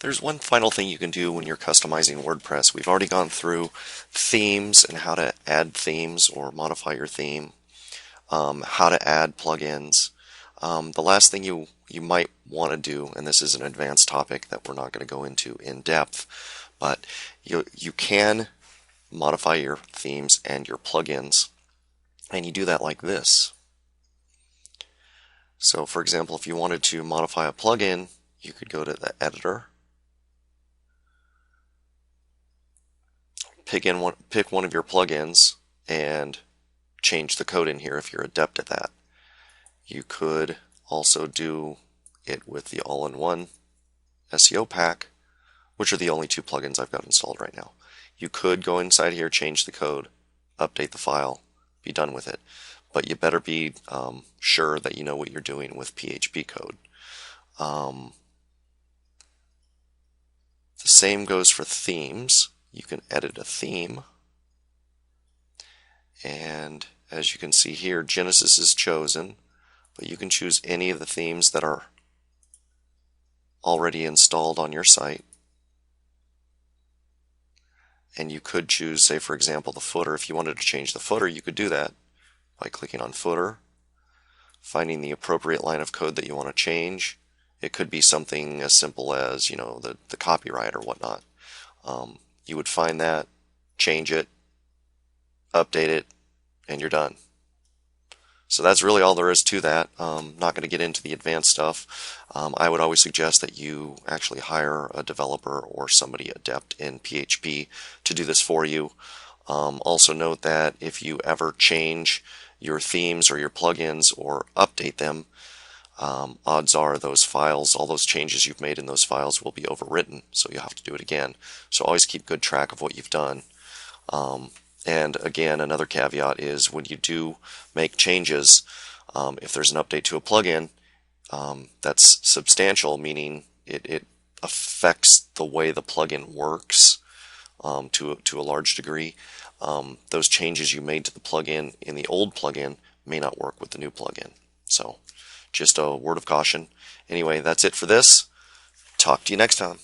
There's one final thing you can do when you're customizing WordPress. We've already gone through themes and how to add themes or modify your theme, how to add plugins. The last thing you might want to do, and this is an advanced topic that we're not going to go into in depth, but you can modify your themes and your plugins, and you do that like this. So for example, if you wanted to modify a plugin, you could go to the editor, pick one of your plugins and change the code in here if you're adept at that. You could also do it with the all-in-one SEO pack, which are the only two plugins I've got installed right now. You could go inside here, change the code, update the file, be done with it. But you better be sure that you know what you're doing with PHP code. The same goes for themes. You can edit a theme. And as you can see here, Genesis is chosen, but you can choose any of the themes that are already installed on your site. And you could choose, say for example, the footer. If you wanted to change the footer, you could do that by clicking on footer, finding the appropriate line of code that you want to change. It could be something as simple as, the copyright or whatnot. You would find that, change it, update it, and you're done. So that's really all there is to that. Not going to get into the advanced stuff. I would always suggest that you actually hire a developer or somebody adept in PHP to do this for you. Also note that if you ever change your themes or your plugins or update them, odds are those files, all those changes you've made in those files will be overwritten, so you'll have to do it again. So always keep good track of what you've done. And again, another caveat is when you do make changes, if there's an update to a plugin that's substantial, meaning it affects the way the plugin works to a large degree, those changes you made to the plugin in the old plugin may not work with the new plugin. So just a word of caution. Anyway, that's it for this. Talk to you next time.